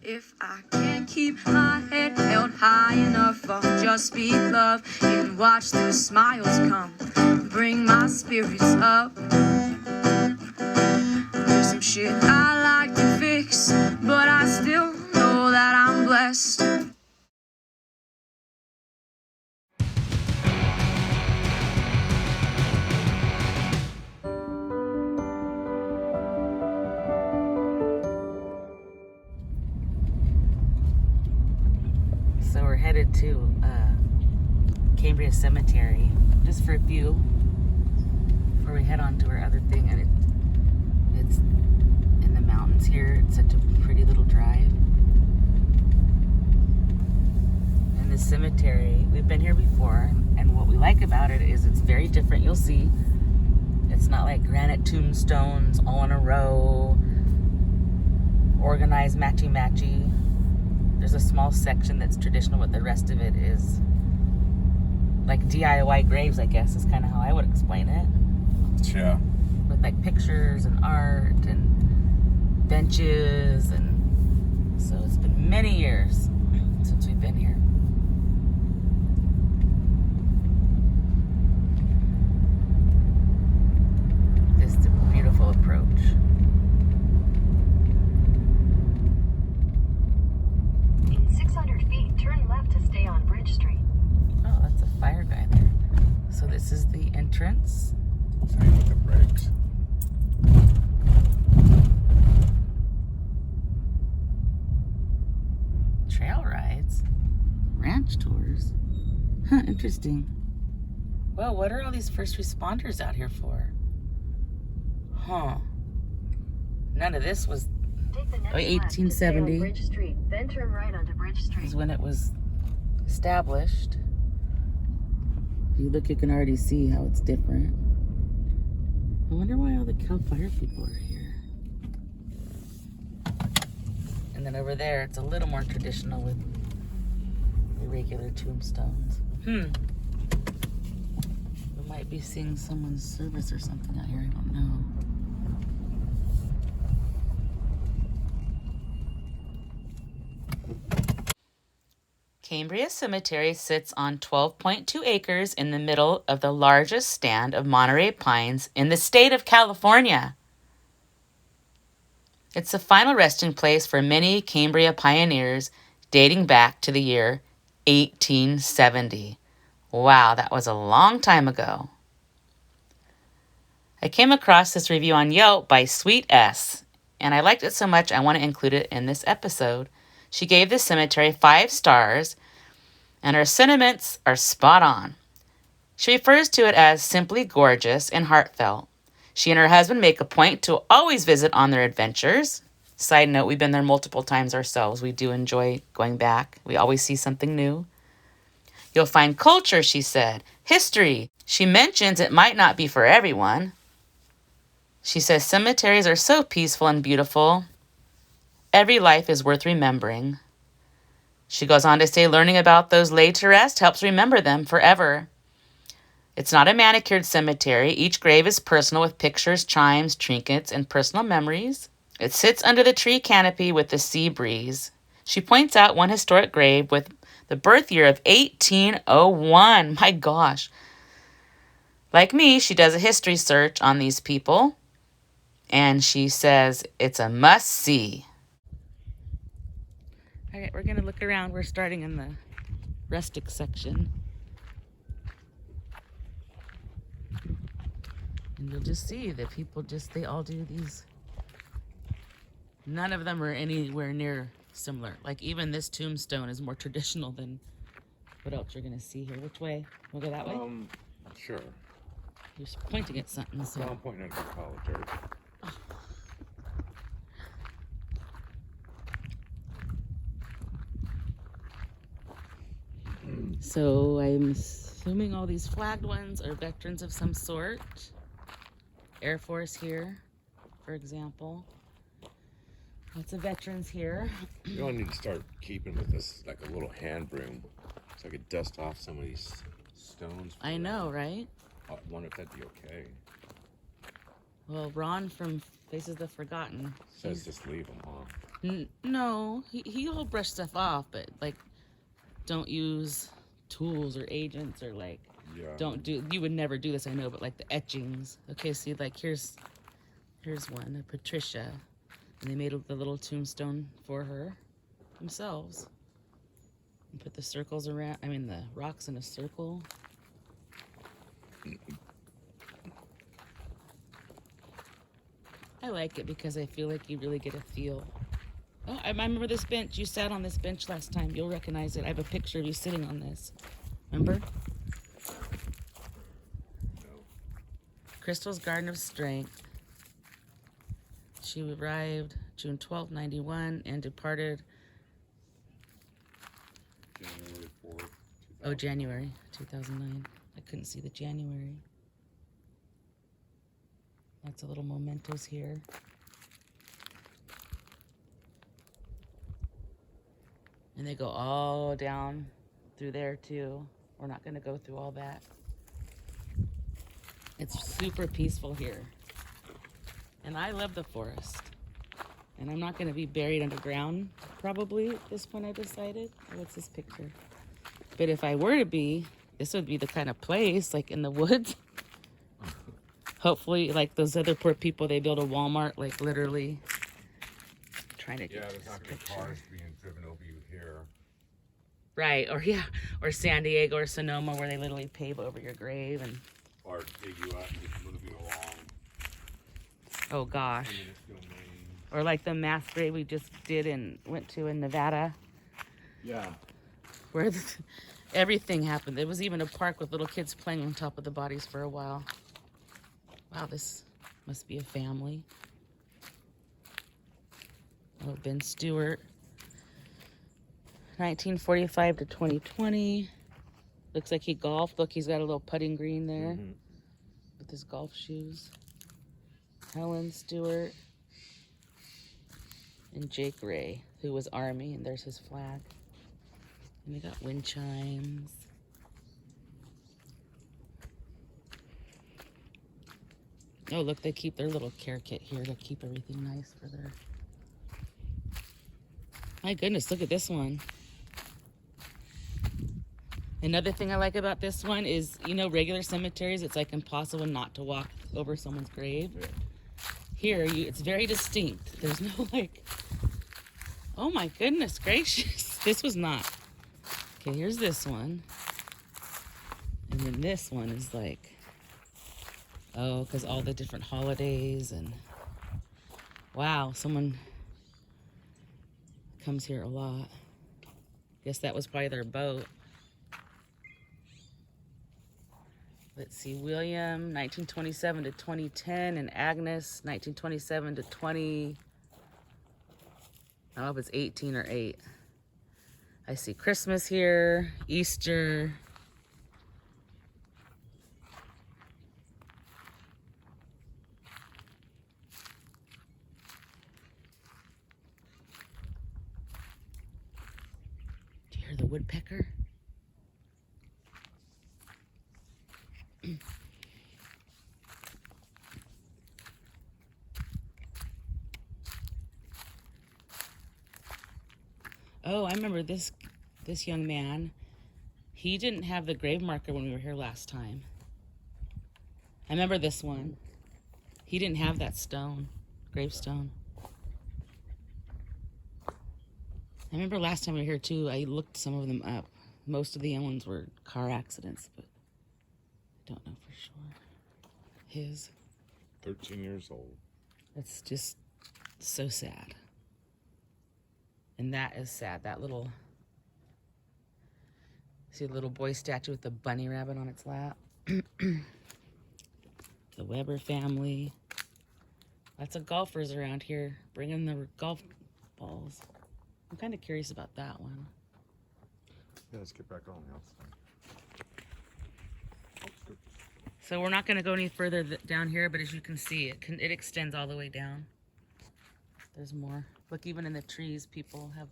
If I can't keep my head held high enough, I'll just speak love and watch the smiles come, bring my spirits up. There's some shit I like to fix, but I still know that I'm blessed. So we're headed to Cambria Cemetary just for a few before we head on to our other thing, and it's in the mountains here. It's such a pretty little drive. And the cemetery, we've been here before, and what we like about it is it's very different. You'll see it's not like granite tombstones all in a row, organized matchy-matchy. There's a small section that's traditional, but the rest of it is like DIY graves, I guess, is kind of how I would explain it. Yeah. With like pictures and art and benches, and so it's been many years since we've been here. This is a beautiful approach. Turn left to stay on Bridge Street. Oh, that's a fire guy there. So this is the entrance. Same with the brakes. Trail rides. Ranch tours. Huh, interesting. Well, what are all these first responders out here for? Huh. None of this was... Take the next 1870 left to stay on Bridge Street, then turn right onto Bridge Street. is when it was established. If you look, you can already see how it's different. I wonder why all the Cal Fire people are here. And then over there, it's a little more traditional with the regular tombstones. We might be seeing someone's service or something out here, I don't know. Cambria Cemetery sits on 12.2 acres in the middle of the largest stand of Monterey pines in the state of California. It's the final resting place for many Cambria pioneers dating back to the year 1870. Wow, that was a long time ago. I came across this review on Yelp by Sweet S, and I liked it so much I want to include it in this episode. She gave this cemetery 5 stars, and her sentiments are spot on. She refers to it as simply gorgeous and heartfelt. She and her husband make a point to always visit on their adventures. Side note, we've been there multiple times ourselves. We do enjoy going back. We always see something new. You'll find culture, she said, history. She mentions it might not be for everyone. She says cemeteries are so peaceful and beautiful. Every life is worth remembering. She goes on to say learning about those laid to rest helps remember them forever. It's not a manicured cemetery. Each grave is personal with pictures, chimes, trinkets, and personal memories. It sits under the tree canopy with the sea breeze. She points out one historic grave with the birth year of 1801. My gosh. Like me, she does a history search on these people, and she says it's a must-see. All right, we're going to look around. We're starting in the rustic section. And you'll just see that people they all do these. None of them are anywhere near similar. Like even this tombstone is more traditional than what else you're going to see here. Which way? We'll go that way? Sure. You're just pointing at something, so. Well, I'm pointing at the pile of dirt. So I'm assuming all these flagged ones are veterans of some sort. Air Force here, for example. Lots of veterans here. You know, I need to start keeping with this, like a little hand broom, so I could dust off some of these stones. I know, right? I wonder if that'd be okay. Well, Ron from Faces of the Forgotten Says just leave them, huh? No, he'll brush stuff off, but like, don't use tools or agents or like, Yeah. don't do. You would never do this, I know, but like the etchings. Okay, see, like here's one, a Patricia, and they made the little tombstone for her themselves, and put the circles around. I mean, the rocks in a circle. I like it because I feel like you really get a feel. Oh, I remember this bench. You sat on this bench last time. You'll recognize it. I have a picture of you sitting on this. Remember? No. Crystal's Garden of Strength. She arrived June 12, 91 and departed, January 4th, 2000. oh, January 2009. I couldn't see the January. Lots of little mementos here. And they go all down through there too. We're not going to go through all that. It's super peaceful here. And I love the forest. And I'm not going to be buried underground probably at this point, I decided. What's this picture? But if I were to be, this would be the kind of place, like in the woods. Hopefully, like those other poor people, they build a Walmart, like literally trying to Yeah, get there's this not gonna be picture. cars being driven over you here. Right, or yeah, or San Diego or Sonoma where they literally pave over your grave and Or dig you up and just move you along. oh gosh. Eminent domain. Or like the mass grave we just went to in Nevada Yeah. where everything happened. There was even a park with little kids playing on top of the bodies for a while. Wow, this must be a family. Oh, Ben Stewart. 1945 to 2020. Looks like he golfed. Look, he's got a little putting green there Mhm. with his golf shoes. Helen Stewart. And Jake Ray, who was Army, and there's his flag. And they got wind chimes. Oh, look, they keep their little care kit here to keep everything nice for their... My goodness, look at this one. Another thing I like about this one is, you know, regular cemeteries, it's like impossible not to walk over someone's grave. Yeah. Here, it's very distinct. There's no like, oh my goodness gracious. This was not. Okay, here's this one. And then this one is like, oh, because all the different holidays and wow, someone comes here a lot. Guess that was probably their boat. Let's see, William, 1927 to 2010, and Agnes, 1927 to 20. I don't know if it's 18 or 8. I see Christmas here, Easter. Do you hear the woodpecker? Oh, I remember this young man. He didn't have the grave marker when we were here last time. I remember this one. He didn't have that stone, gravestone. I remember last time we were here too, I looked some of them up. Most of the other ones were car accidents, but I don't know for sure. His. 13 years old. That's just so sad. And that is sad. That little, see the little boy statue with the bunny rabbit on its lap. The Weber family. Lots of golfers around here bringing the golf balls. I'm kind of curious about that one. Yeah, let's get back on the outside. So we're not going to go any further down here, but as you can see, it extends all the way down. There's more. Look, even in the trees, people have...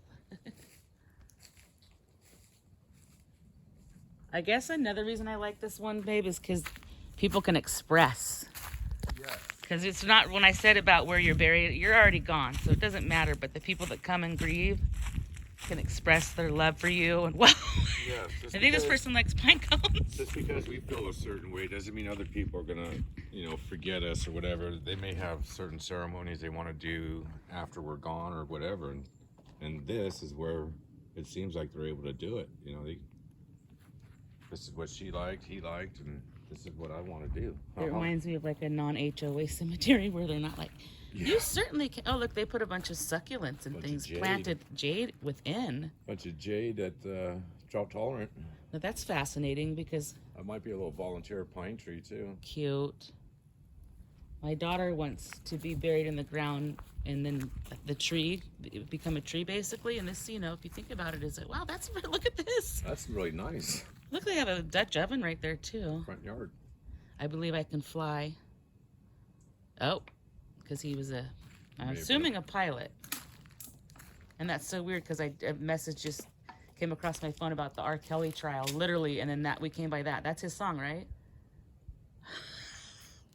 I guess another reason I like this one, babe, is because people can express. Yes. Because it's not, when I said about where you're buried, you're already gone, so it doesn't matter. But the people that come and grieve can express their love for you. And well, Yes, I think this person likes pine cones. just because we feel a certain way doesn't mean other people are gonna, forget us or whatever. They may have certain ceremonies they want to do after we're gone or whatever, and this is where it seems like they're able to do it. This is what she liked, he liked, and this is what I want to do. It reminds me of like a non-HOA cemetery where they're not like, you certainly can. Oh, look, they put a bunch of succulents and things, planted jade within. Bunch of jade that drought tolerant. Now that's fascinating because That might be a little volunteer pine tree too. cute. My daughter wants to be buried in the ground and then the tree become a tree basically. And this, if you think about it, is like, wow, look at this. That's really nice. Look, they have a Dutch oven right there too. Front yard. I believe I can fly. Oh, because he was I'm Maybe. assuming a pilot. And that's so weird because a message just came across my phone about the R. Kelly trial, literally, and then we came by that. That's his song, right?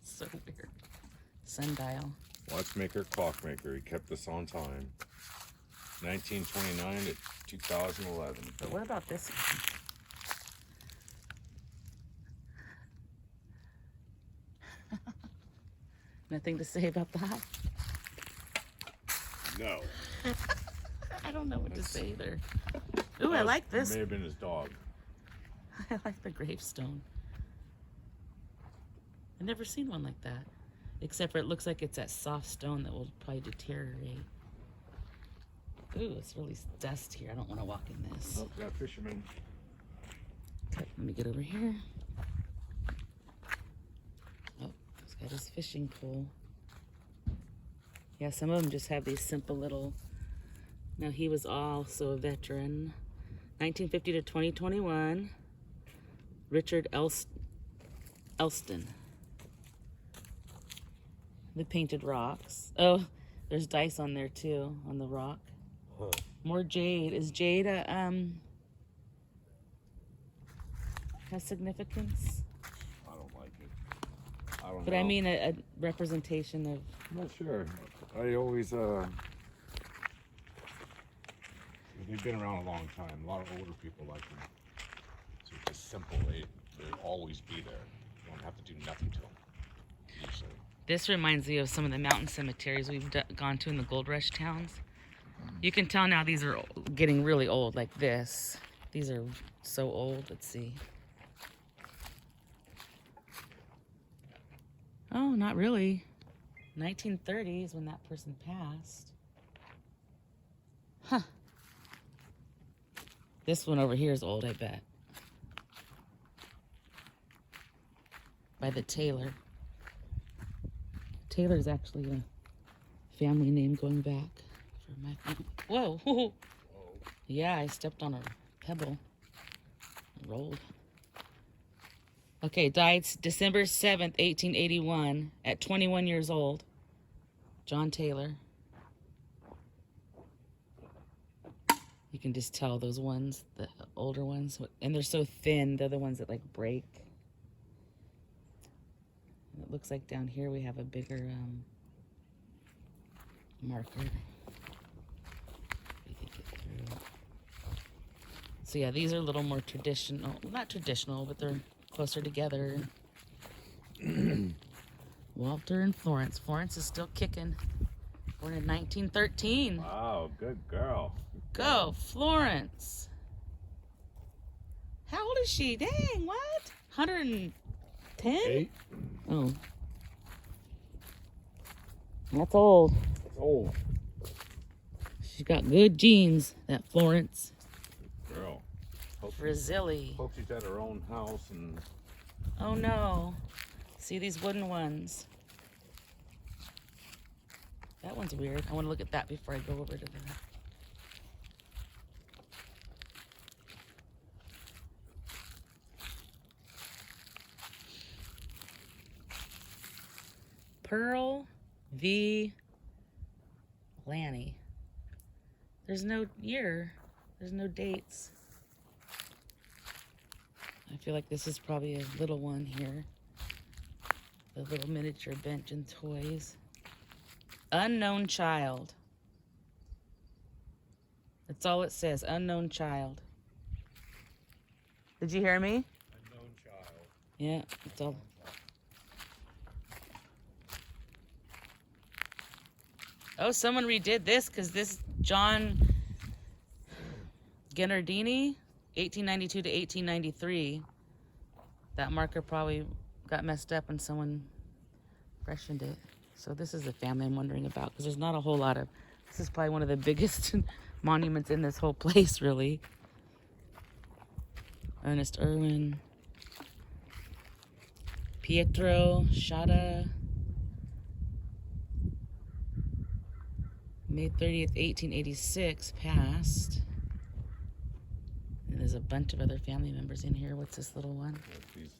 So weird. Sundial. Watchmaker, clockmaker. He kept us on time. 1929 to 2011. But what about this one? Nothing to say about that? No. I don't know what to say either. Ooh, I like this. May have been his dog. I like the gravestone. I've never seen one like that. Except for it looks like it's that soft stone that will probably deteriorate. Ooh, it's really dust here. I don't want to walk in this. Oh, got fisherman. Okay, let me get over here. Oh, he's got his fishing pole. Yeah, some of them just have these simple little... Now, he was also a veteran. 1950 to 2021. Richard Elston. The painted rocks. Oh, there's dice on there too, on the rock. Huh. More jade. Is jade has significance? I don't like it. I don't know. But I mean a representation of... I'm not sure. I always, they've been around a long time. A lot of older people like them. So it's just simple. They'll always be there. You don't have to do nothing to them, usually. This reminds me of some of the mountain cemeteries we've gone to in the gold rush towns. You can tell now these are getting really old, like this. These are so old. Let's see. Oh, not really. 1930s when that person passed. Huh. This one over here is old, I bet. By the Taylor. Taylor is actually a family name going back for my family. Whoa. Yeah, I stepped on a pebble. It rolled. Okay, died December 7th, 1881 at 21 years old. John Taylor. You can just tell those ones, the older ones, and they're so thin, they're the ones that like break. And it looks like down here we have a bigger marker. We can get through. So yeah, these are a little more traditional. Well, not traditional, but they're closer together. Walter and Florence. Florence is still kicking. Born in 1913. Wow, good girl. Go, Florence. How old is she? Dang, what? 110? 8. Oh. That's old. It's old. She's got good genes, that Florence. Girl. Brazili. Hope she's at her own house and... Oh no. See these wooden ones? That one's weird. I want to look at that before I go over to the... Pearl V. Lanny. There's no year. There's no dates. I feel like this is probably a little one here. The little miniature bench and toys. Unknown child. That's all it says. Unknown child. Did you hear me? Unknown child. Yeah, that's all. Oh, someone redid this because this John Gennardini, 1892 to 1893. That marker probably got messed up and someone freshened it. So this is the family I'm wondering about because there's not a whole lot of. This is probably one of the biggest monuments in this whole place, really. Ernest Irwin, Pietro Sciarra, May 30th, 1886, passed. And there's a bunch of other family members in here. What's this little one? These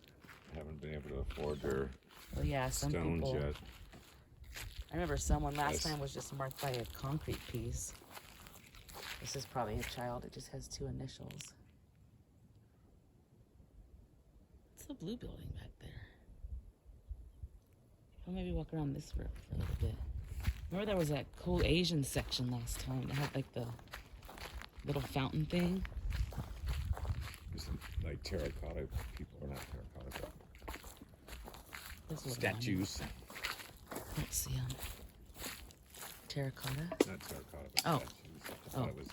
haven't been able to afford their Oh yeah, some stones people. yet. I remember someone last Yes. time was just marked by a concrete piece. This is probably a child. It just has 2 initials. What's the blue building back there? I'll maybe walk around this for a little bit. Remember there was that cool Asian section last time that had like the little fountain thing? There's some, like terracotta people, or not terracotta, This but was statues. Let's see. Terracotta. Not terracotta, but Oh. statues. I thought it was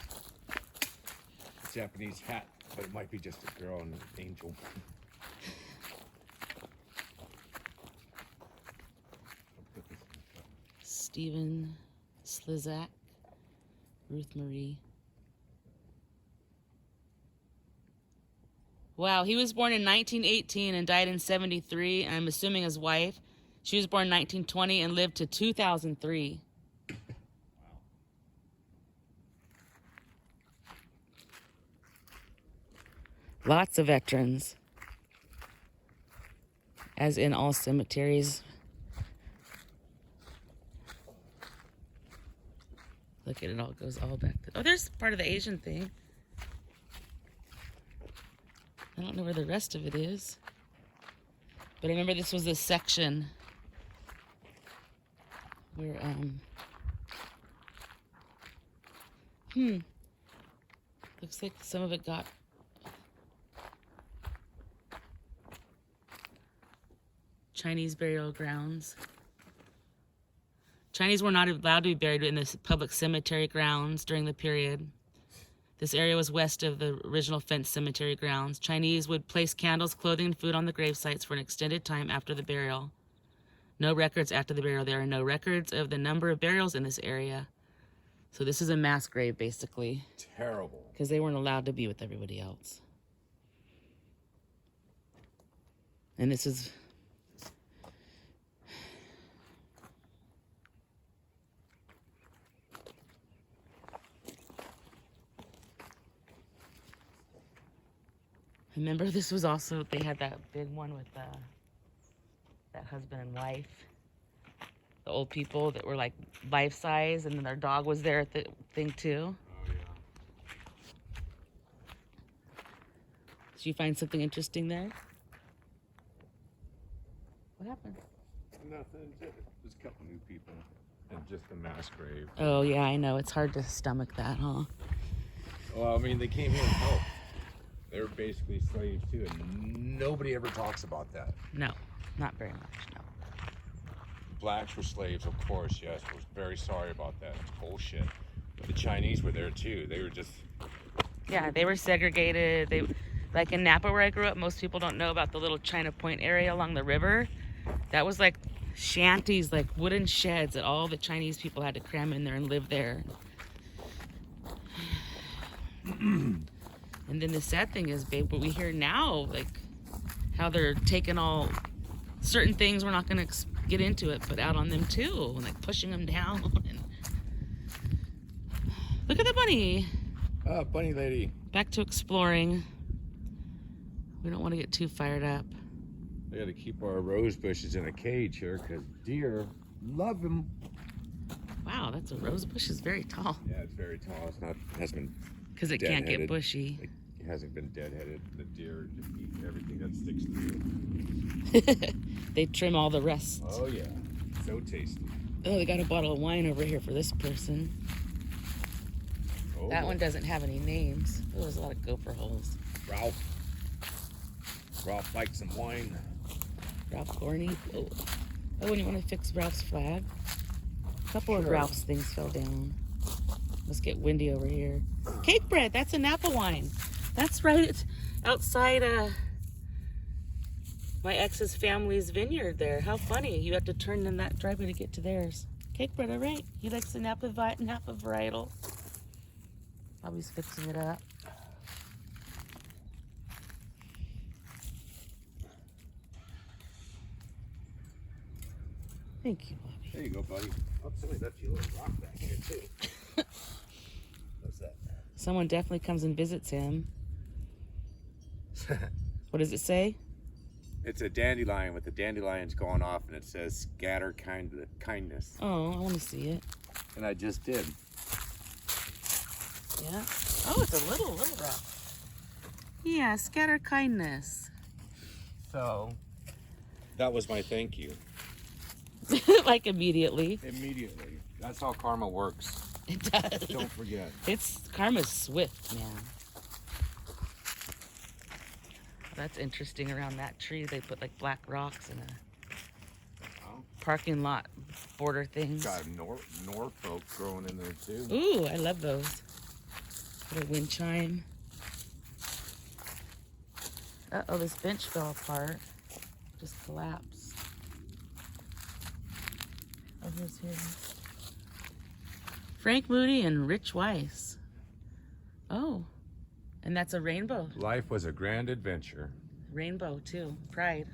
a Japanese hat, but it might be just a girl and an angel. Stephen Slizak, Ruth Marie. Wow, he was born in 1918 and died in 73. I'm assuming his wife. She was born in 1920 and lived to 2003. Lots of veterans, as in all cemeteries. Look at it, all goes all back to. Oh, there's part of the Asian thing. I don't know where the rest of it is. But I remember this was a section where, looks like some of it got Chinese burial grounds. Chinese were not allowed to be buried in the public cemetery grounds during the period. This area was west of the original fenced cemetery grounds. Chinese would place candles, clothing, and food on the grave sites for an extended time after the burial. No records after the burial. There are no records of the number of burials in this area. So this is a mass grave, basically, Terrible. because they weren't allowed to be with everybody else. And this is... Remember, this was also, they had that big one with that husband and wife. The old people that were like life size, and then their dog was there at the thing too. Oh, yeah. Did you find something interesting there? What happened? Nothing. Just a couple new people. And just a mass grave. Oh, yeah, I know. It's hard to stomach that, huh? Well, I mean, they came here and helped. They were basically slaves too, and nobody ever talks about that. No, not very much, no. Blacks were slaves, of course, yes. I was very sorry about that. It's bullshit. But the Chinese were there too. They were just... Yeah, they were segregated. They, like in Napa where I grew up, most people don't know about the little China Point area along the river. That was like shanties, like wooden sheds that all the Chinese people had to cram in there and live there. And then the sad thing is, babe, what we hear now, like how they're taking all certain things, we're not going to get into it, but out on them too, and like pushing them down. And... Look at the bunny. Oh, bunny lady. Back to exploring. We don't want to get too fired up. We got to keep our rose bushes in a cage here because deer love them. Wow, that's a rose bush. Is very tall Yeah, it's very tall. It's not, it hasn't been because it can't get deadheaded. bushy. hasn't been deadheaded. The deer just eat everything that sticks to it. They trim all the rest. Oh yeah, so tasty. Oh, they got a bottle of wine over here for this person. Oh, That one doesn't have any names. Oh, there's a lot of gopher holes. Ralph. Ralph likes some wine. Ralph Gorney. Oh, and you want to fix Ralph's flag? A couple of Ralph's things fell down. Let's get windy over here. Cake bread. That's a Napa wine. That's right outside my ex's family's vineyard there. How funny. You have to turn in that driveway to get to theirs. Cake bread, all right. He likes the Napa varietal. Bobby's fixing it up. Thank you, Bobby. There you go, buddy. Oh, somebody left you a little rock back here, too. What's that? Someone definitely comes and visits him. What does it say? It's a dandelion with the dandelions going off, and it says scatter kindness. Oh, I want to see it. And I just did. Yeah. Oh, it's a little rock. Yeah, scatter kindness. So that was my thank you. Like immediately. Immediately. That's how karma works. It does. Don't forget. Karma's swift, man. That's interesting. Around that tree, they put like black rocks in a parking lot border things. Got Norfolk growing in there too. Ooh, I love those. Little wind chime. Uh-oh, this bench fell apart. Just collapsed. Oh, here's his. Frank Moody and Rich Weiss. Oh, and that's a rainbow. Life was a grand adventure. Rainbow, too. Pride.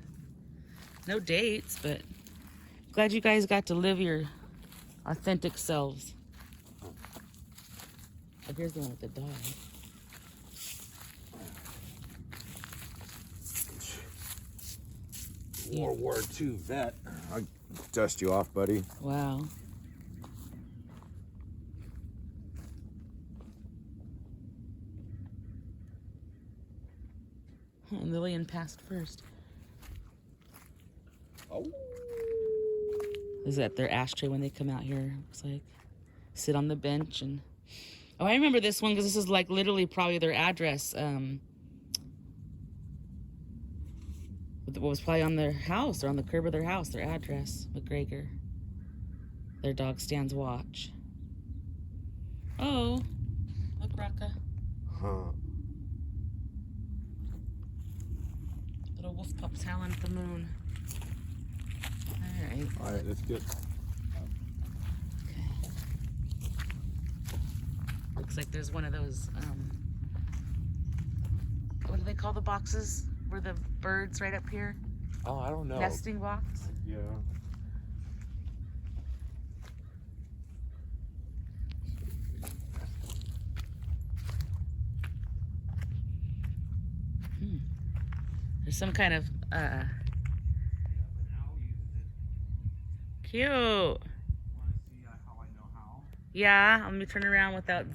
No dates, but glad you guys got to live your authentic selves. Oh, here's the one with the dog. World War II vet. I'll dust you off, buddy. Wow. And Lillian passed first. Oh. Is that their ashtray when they come out here? Looks like sit on the bench and. Oh, I remember this one because this is like literally probably their address. What was probably on their house or on the curb of their house? Their address, McGregor. Their dog stands watch. Oh, look, Raaka. Huh. Little wolf pups howling at the moon. All right. All right, that's good. Okay. Looks like there's one of those, what do they call the boxes where the birds right up here? Oh, I don't know. Nesting box? Yeah. There's some kind of, cute. Yeah, let me turn around without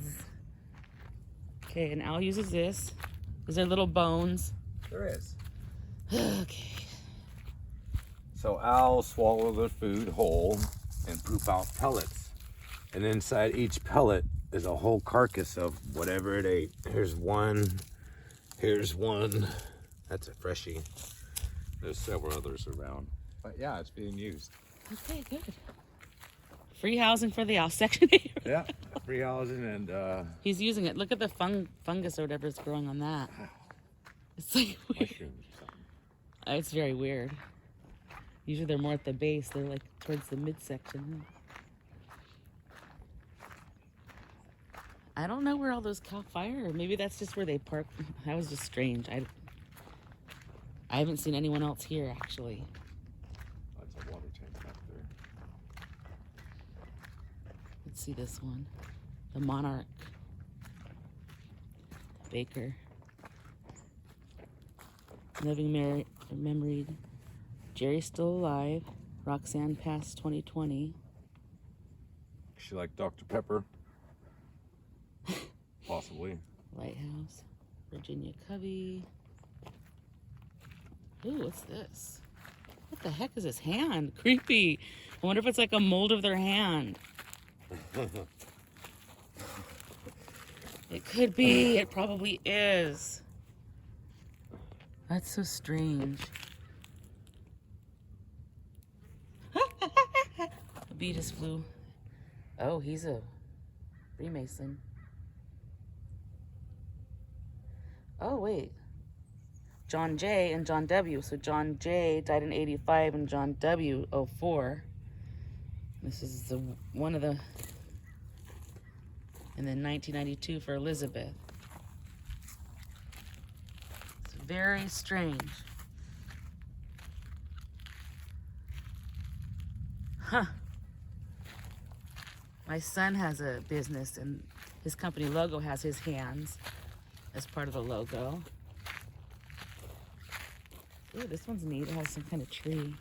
Okay, an owl uses this. Is there little bones? There is. Okay. So owls swallow their food whole and poop out pellets. And inside each pellet is a whole carcass of whatever it ate. Here's one. Here's one. That's a freshie. There's several others around. But yeah, it's being used. Okay, good. Free housing for the owl section here. Yeah, free housing and He's using it. Look at the fungus or whatever is growing on that. It's like weird. mushrooms. It's very weird. Usually they're more at the base. They're like towards the midsection. I don't know where all those cow fire. Or maybe that's just where they park. That was just strange. I haven't seen anyone else here actually. That's a water tank back there. Let's see this one. The Monarch. Baker. Living memory. Jerry's still alive. Roxanne passed 2020. She like Dr. Pepper? Possibly. Lighthouse. Virginia Covey. Ooh, what's this? What the heck is his hand? Creepy. I wonder if it's like a mold of their hand. It could be. It probably is. That's so strange. A bee just flew. Oh, he's a Freemason. Oh, wait. John J. and John W. So John J. died in 85 and John W. 04. This is one of the... And then 1992 for Elizabeth. It's very strange. Huh. My son has a business and his company logo has his hands as part of the logo. Ooh, this one's neat. It has some kind of tree.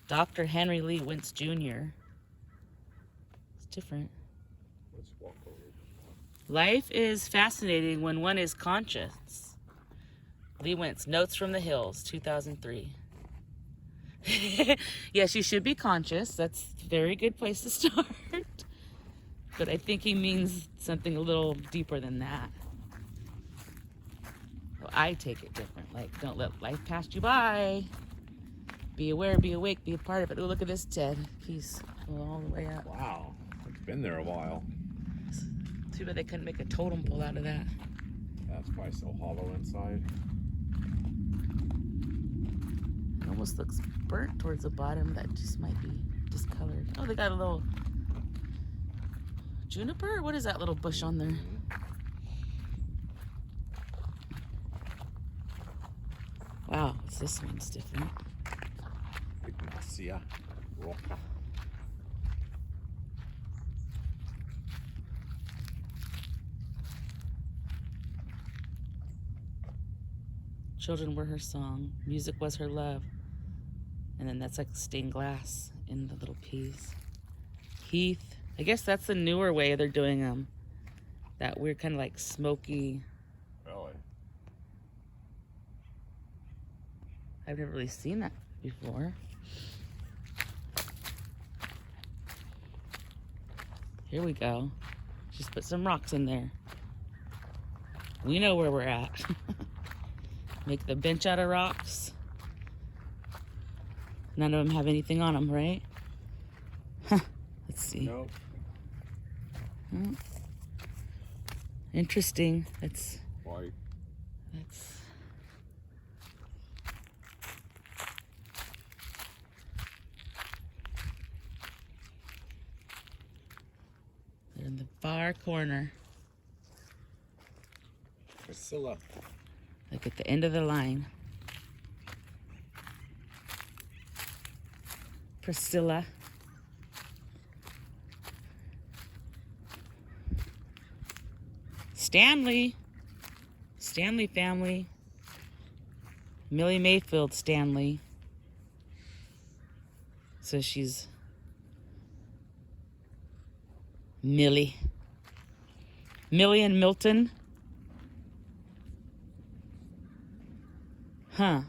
Dr. Henry Lee Wentz Jr. It's different. Let's walk over. Life is fascinating when one is conscious. Lee Wentz, Notes from the Hills, 2003. Yes, you should be conscious. That's a very good place to start. But I think he means something a little deeper than that. Well, I take it different. Like, don't let life pass you by. Be aware, be awake, be a part of it. Oh, look at this, Ted. He's all the way up. Wow, it's been there a while. Too bad they couldn't make a totem pole out of that. That's probably so hollow inside. It almost looks burnt towards the bottom. That just might be discolored. Oh, they got a little juniper? What is that little bush on there? Wow, this one's different. Cambria, Raaka. Children were her song. Music was her love. And then that's like stained glass in the little piece. Heath. I guess that's the newer way they're doing them. That weird kind of like smoky. Really? I've never really seen that before. Here we go. Just put some rocks in there. We know where we're at. Make the bench out of rocks. None of them have anything on them, right? Huh. Let's see. Nope. Oh. Interesting. That's White. They're in the far corner. Priscilla. Like at the end of the line. Priscilla. Stanley. Stanley family. Millie Mayfield Stanley. So she's Millie. Millie and Milton. Huh.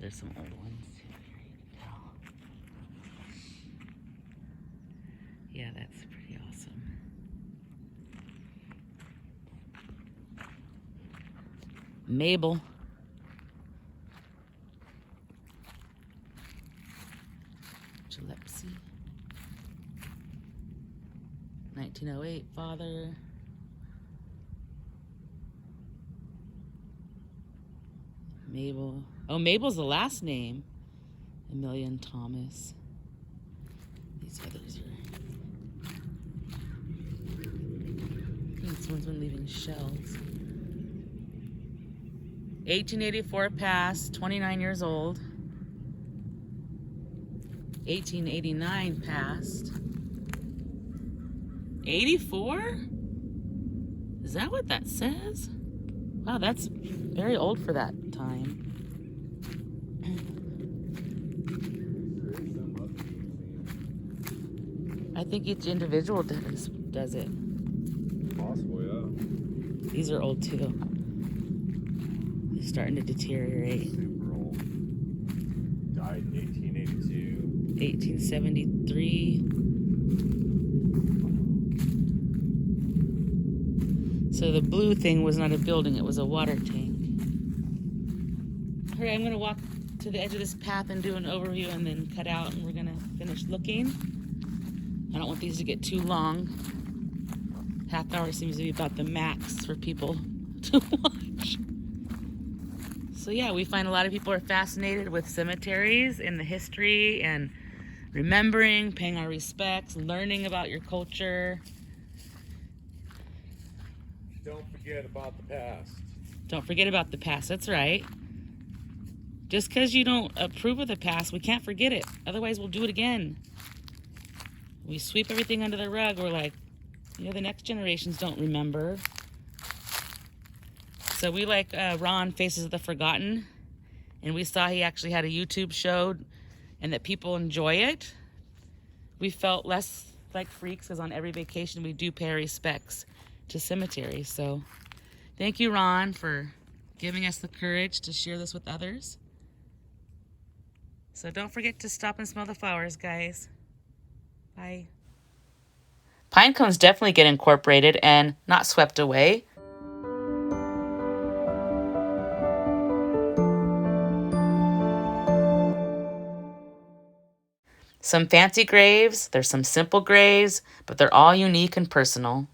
There's some old ones too. Here you can tell. Yeah, that's pretty awesome. Mabel. Gillespie. 1908, father. Mabel. Oh, Mabel's the last name. Emilian Thomas. These others are... I think someone's been leaving shells. 1884 passed, 29 years old. 1889 passed. 84? Is that what that says? Wow, that's very old for that time. I think each individual does it. Possible, yeah. These are old too. They're starting to deteriorate. Super old. Died in 1882. 1873. So the blue thing was not a building, it was a water tank. All right, I'm gonna walk to the edge of this path and do an overview and then cut out, and we're gonna finish looking. I don't want these to get too long. Half hour seems to be about the max for people to watch. So yeah, we find a lot of people are fascinated with cemeteries and the history and remembering, paying our respects, learning about your culture. Don't forget about the past. Don't forget about the past, that's right. Just because you don't approve of the past, we can't forget it. Otherwise, we'll do it again. We sweep everything under the rug. We're like, the next generations don't remember. So we like Ron, Faces of the Forgotten. And we saw he actually had a YouTube show and that people enjoy it. We felt less like freaks because on every vacation we do pay our respects to cemeteries. So thank you, Ron, for giving us the courage to share this with others. So don't forget to stop and smell the flowers, guys. Bye. Pine cones definitely get incorporated and not swept away. Some fancy graves, there's some simple graves, but they're all unique and personal.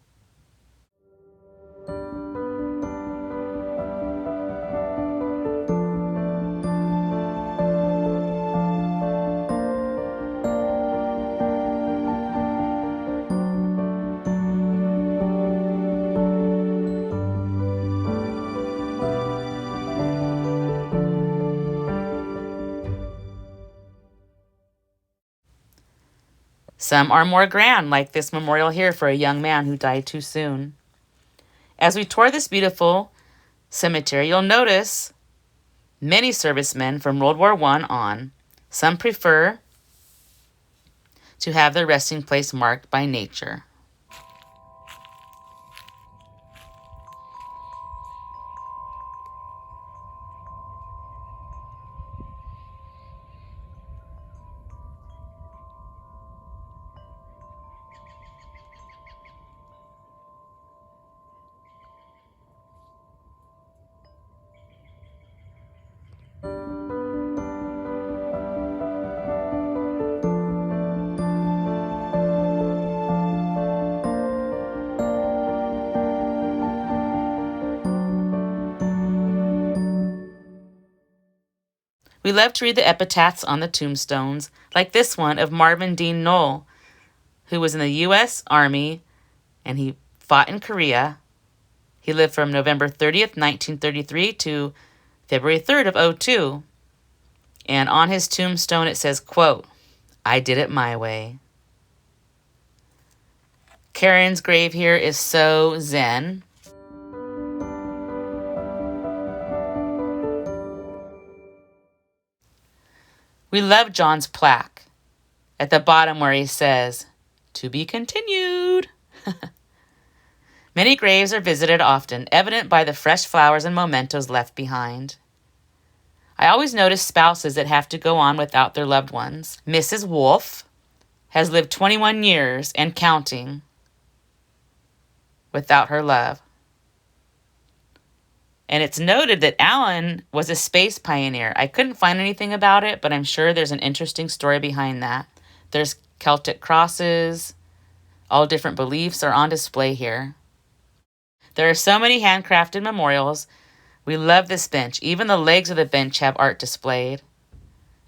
Some are more grand, like this memorial here for a young man who died too soon. As we tour this beautiful cemetery, you'll notice many servicemen from World War I on. Some prefer to have their resting place marked by nature. We love to read the epitaphs on the tombstones, like this one of Marvin Dean Knoll, who was in the U.S. Army, and he fought in Korea. He lived from November 30th, 1933 to February 3rd of 2002. And on his tombstone it says, quote, "I did it my way." Karen's grave here is so zen. We love John's plaque at the bottom where he says, "To be continued." Many graves are visited often, evident by the fresh flowers and mementos left behind. I always notice spouses that have to go on without their loved ones. Mrs. Wolfe has lived 21 years and counting without her love. And it's noted that Alan was a space pioneer. I couldn't find anything about it, but I'm sure there's an interesting story behind that. There's Celtic crosses. All different beliefs are on display here. There are so many handcrafted memorials. We love this bench. Even the legs of the bench have art displayed.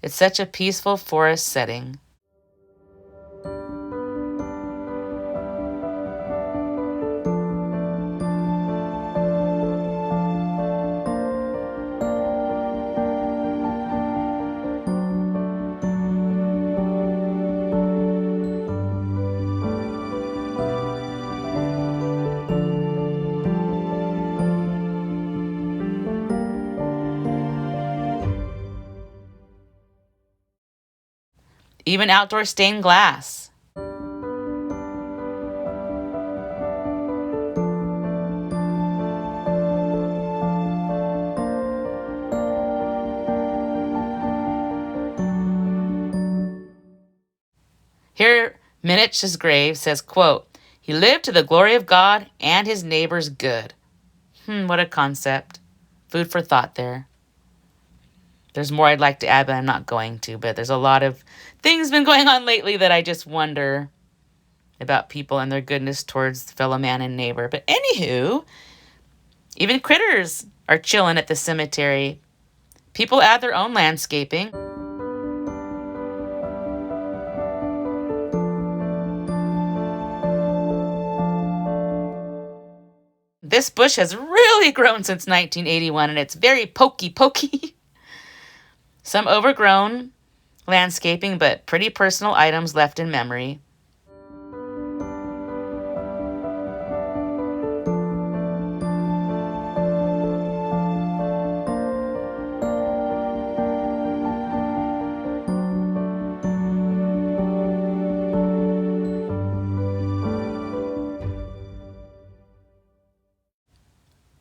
It's such a peaceful forest setting. Even outdoor stained glass. Here, Minich's grave says, quote, "He lived to the glory of God and his neighbor's good." What a concept. Food for thought there. There's more I'd like to add, but I'm not going to. But there's a lot of things been going on lately that I just wonder about people and their goodness towards fellow man and neighbor. But anywho, even critters are chilling at the cemetery. People add their own landscaping. This bush has really grown since 1981, and it's very pokey. Some overgrown landscaping, but pretty personal items left in memory.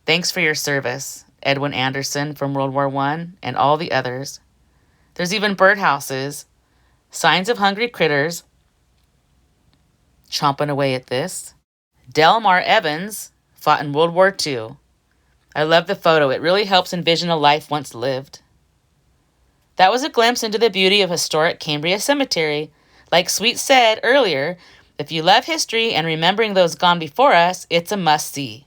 Thanks for your service, Edwin Anderson from World War I, and all the others. There's even birdhouses, signs of hungry critters chomping away at this. Delmar Evans fought in World War II. I love the photo. It really helps envision a life once lived. That was a glimpse into the beauty of historic Cambria Cemetery. Like Sweet said earlier, if you love history and remembering those gone before us, it's a must-see.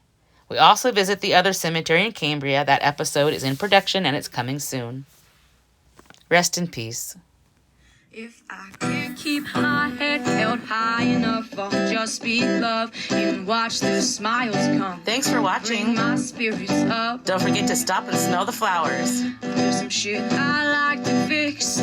We also visit the other cemetery in Cambria. That episode is in production and it's coming soon. Rest in peace. If I can't keep my head held high enough, I'll just speak love and watch the smiles come. Thanks for watching. Bring my spirits up. Don't forget to stop and smell the flowers. There's some shit I like to fix.